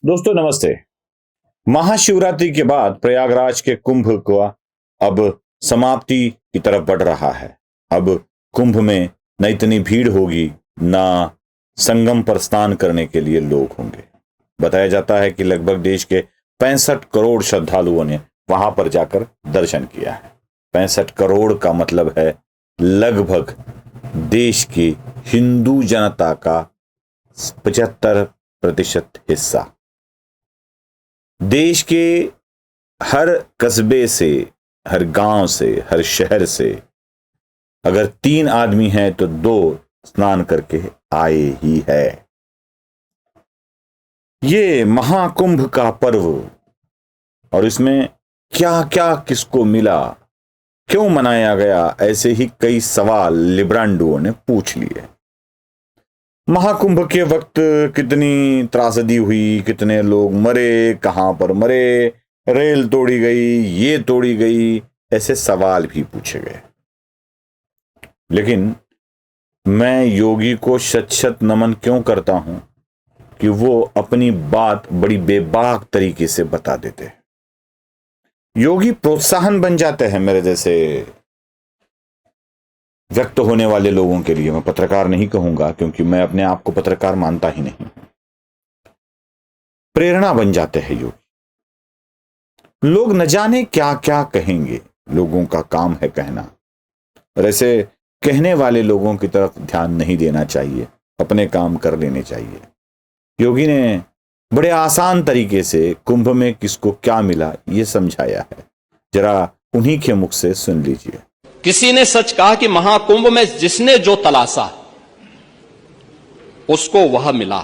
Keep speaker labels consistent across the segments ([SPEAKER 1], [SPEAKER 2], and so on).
[SPEAKER 1] दोस्तों नमस्ते। महाशिवरात्रि के बाद प्रयागराज के कुंभ का अब समाप्ति की तरफ बढ़ रहा है। अब कुंभ में न इतनी भीड़ होगी, ना संगम पर स्नान करने के लिए लोग होंगे। बताया जाता है कि लगभग देश के 65 करोड़ श्रद्धालुओं ने वहां पर जाकर दर्शन किया है। 65 करोड़ का मतलब है लगभग देश की हिंदू जनता का 75% हिस्सा। देश के हर कस्बे से, हर गांव से, हर शहर से अगर 3 आदमी हैं तो 2 स्नान करके आए ही है। ये महाकुंभ का पर्व, और इसमें क्या क्या किसको मिला, क्यों मनाया गया, ऐसे ही कई सवाल लिब्रांडुओं ने पूछ लिए। महाकुंभ के वक्त कितनी त्रासदी हुई, कितने लोग मरे, कहां पर मरे, रेल तोड़ी गई, ये तोड़ी गई, ऐसे सवाल भी पूछे गए। लेकिन मैं योगी को शत शत नमन क्यों करता हूं कि वो अपनी बात बड़ी बेबाक तरीके से बता देते हैं। योगी प्रोत्साहन बन जाते हैं मेरे जैसे व्यक्त होने वाले लोगों के लिए। मैं पत्रकार नहीं कहूंगा क्योंकि मैं अपने आप को पत्रकार मानता ही नहीं। प्रेरणा बन जाते हैं योगी। लोग न जाने क्या क्या कहेंगे, लोगों का काम है कहना, और ऐसे कहने वाले लोगों की तरफ ध्यान नहीं देना चाहिए, अपने काम कर लेने चाहिए। योगी ने बड़े आसान तरीके से कुंभ में किसको क्या मिला ये समझाया है, जरा उन्हीं के मुख से सुन लीजिए।
[SPEAKER 2] किसी ने सच कहा कि महाकुंभ में जिसने जो तलाशा उसको वह मिला।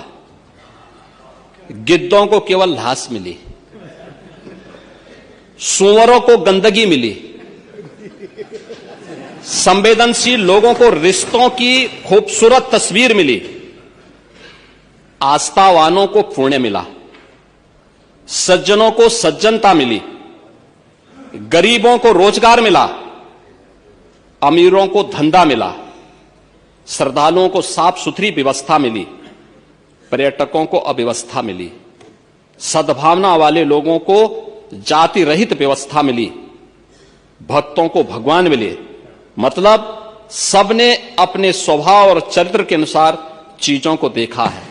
[SPEAKER 2] गिद्धों को केवल घास मिली, सूअरों को गंदगी मिली, संवेदनशील लोगों को रिश्तों की खूबसूरत तस्वीर मिली, आस्थावानों को पुण्य मिला, सज्जनों को सज्जनता मिली, गरीबों को रोजगार मिला, अमीरों को धंधा मिला, श्रद्धालुओं को साफ सुथरी व्यवस्था मिली, पर्यटकों को अव्यवस्था मिली, सद्भावना वाले लोगों को जाति रहित व्यवस्था मिली, भक्तों को भगवान मिले। मतलब सबने अपने स्वभाव और चरित्र के अनुसार चीजों को देखा है।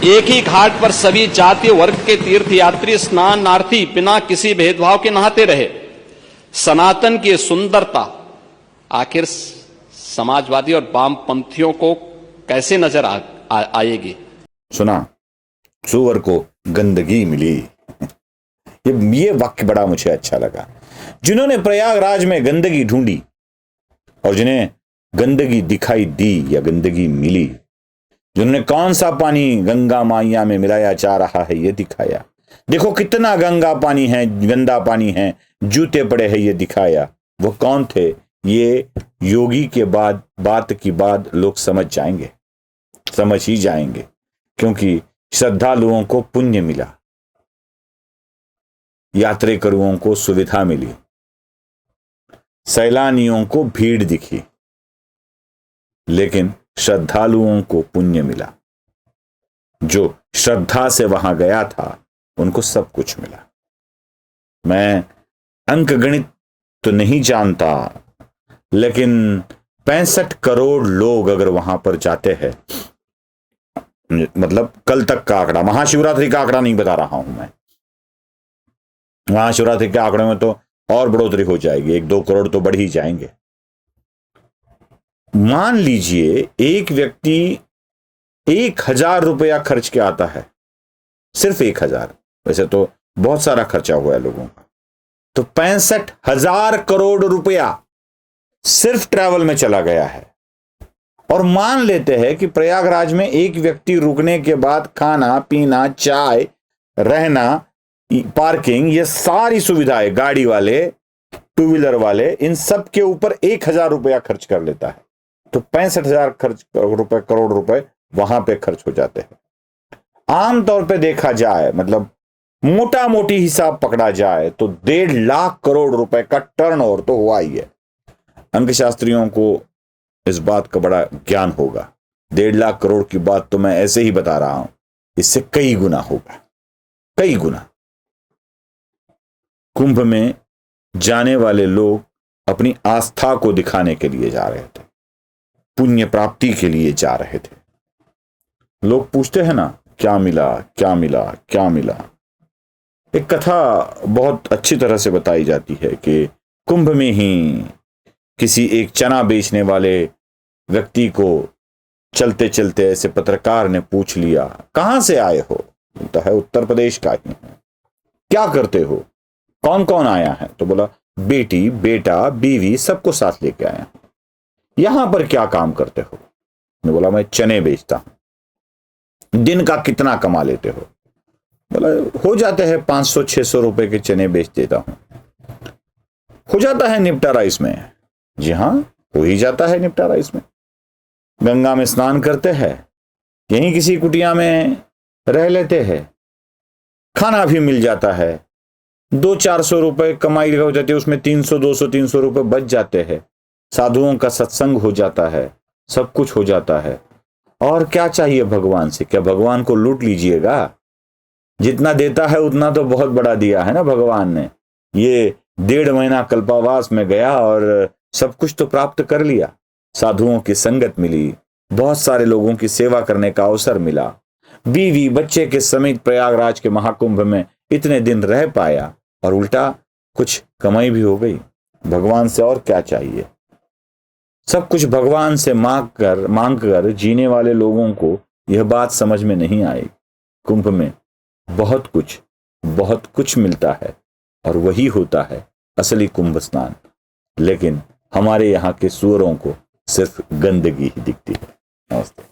[SPEAKER 2] एक ही घाट पर सभी जाति वर्ग के तीर्थयात्री स्नानार्थी बिना किसी भेदभाव के नहाते रहे। सनातन की सुंदरता आखिर समाजवादी और वामपंथियों को कैसे नजर आएगी।
[SPEAKER 1] सुना, सूअर को गंदगी मिली। ये वाक्य बड़ा मुझे अच्छा लगा। जिन्होंने प्रयागराज में गंदगी ढूंढी और जिन्हें गंदगी दिखाई दी या गंदगी मिली, जिन्होंने कौन सा पानी गंगा मैया में मिलाया जा रहा है ये दिखाया। देखो कितना गंगा पानी है, गंदा पानी है, जूते पड़े हैं, ये दिखाया। वो कौन थे? ये योगी के बाद बात की बाद लोग समझ जाएंगे, समझ ही जाएंगे, क्योंकि श्रद्धालुओं को पुण्य मिला, यात्रिकरुओं को सुविधा मिली, सैलानियों को भीड़ दिखी, लेकिन श्रद्धालुओं को पुण्य मिला। जो श्रद्धा से वहां गया था उनको सब कुछ मिला। मैं अंकगणित तो नहीं जानता, लेकिन 65 करोड़ लोग अगर वहां पर जाते हैं, मतलब कल तक का आंकड़ा, महाशिवरात्रि का आंकड़ा नहीं बता रहा हूं मैं, महाशिवरात्रि के आंकड़े में तो और बढ़ोतरी हो जाएगी, 1-2 करोड़ तो बढ़ ही जाएंगे। मान लीजिए एक व्यक्ति 1000 रुपया खर्च के आता है, सिर्फ 1000, वैसे तो बहुत सारा खर्चा हुआ है लोगों का, तो 65,000 करोड़ रुपया सिर्फ ट्रैवल में चला गया है। और मान लेते हैं कि प्रयागराज में एक व्यक्ति रुकने के बाद खाना पीना, चाय, रहना, पार्किंग, ये सारी सुविधाएं, गाड़ी वाले, टू व्हीलर वाले, इन सब के ऊपर 1000 रुपया खर्च कर लेता है, तो 65,000 करोड़ रुपए वहां पे खर्च हो जाते हैं। आमतौर पे देखा जाए, मतलब मोटा मोटी हिसाब पकड़ा जाए तो 1.5 लाख करोड़ रुपए का टर्नओवर तो हुआ ही है। अंकशास्त्रियों को इस बात का बड़ा ज्ञान होगा। 1.5 लाख करोड़ की बात तो मैं ऐसे ही बता रहा हूं, इससे कई गुना होगा, कई गुना। कुंभ में जाने वाले लोग अपनी आस्था को दिखाने के लिए जा रहे थे, पुण्य प्राप्ति के लिए जा रहे थे। लोग पूछते हैं ना, क्या मिला, क्या मिला, क्या मिला। एक कथा बहुत अच्छी तरह से बताई जाती है कि कुंभ में ही किसी एक चना बेचने वाले व्यक्ति को चलते चलते ऐसे पत्रकार ने पूछ लिया, कहां से आए हो? बोलता है उत्तर प्रदेश का ही है। क्या करते हो? कौन कौन आया है? तो बोला बेटी, बेटा, बीवी सबको साथ लेके आया हूं। यहां पर क्या काम करते हो? ने बोला मैं चने बेचता हूं। दिन का कितना कमा लेते हो? बोला हो जाते हैं 500-600 रुपए के चने बेच देता हूं। हो जाता है निपटारा इसमें? जी हां, हो ही जाता है निपटारा इसमें। गंगा में स्नान करते हैं, यहीं किसी कुटिया में रह लेते हैं, खाना भी मिल जाता है, 200-400 रुपए कमाई हो जाती है, उसमें 300-200-300 रुपए बच जाते हैं, साधुओं का सत्संग हो जाता है, सब कुछ हो जाता है। और क्या चाहिए भगवान से? क्या भगवान को लूट लीजिएगा? जितना देता है उतना तो बहुत बड़ा दिया है ना भगवान ने। ये 1.5 महीना कल्पावास में गया और सब कुछ तो प्राप्त कर लिया। साधुओं की संगत मिली, बहुत सारे लोगों की सेवा करने का अवसर मिला, बीवी बच्चे के समेत प्रयागराज के महाकुंभ में इतने दिन रह पाया और उल्टा कुछ कमाई भी हो गई। भगवान से और क्या चाहिए? सब कुछ भगवान से मांग कर जीने वाले लोगों को यह बात समझ में नहीं आई। कुंभ में बहुत कुछ मिलता है और वही होता है असली कुंभ स्नान। लेकिन हमारे यहाँ के सूअरों को सिर्फ गंदगी ही दिखती है। नमस्ते।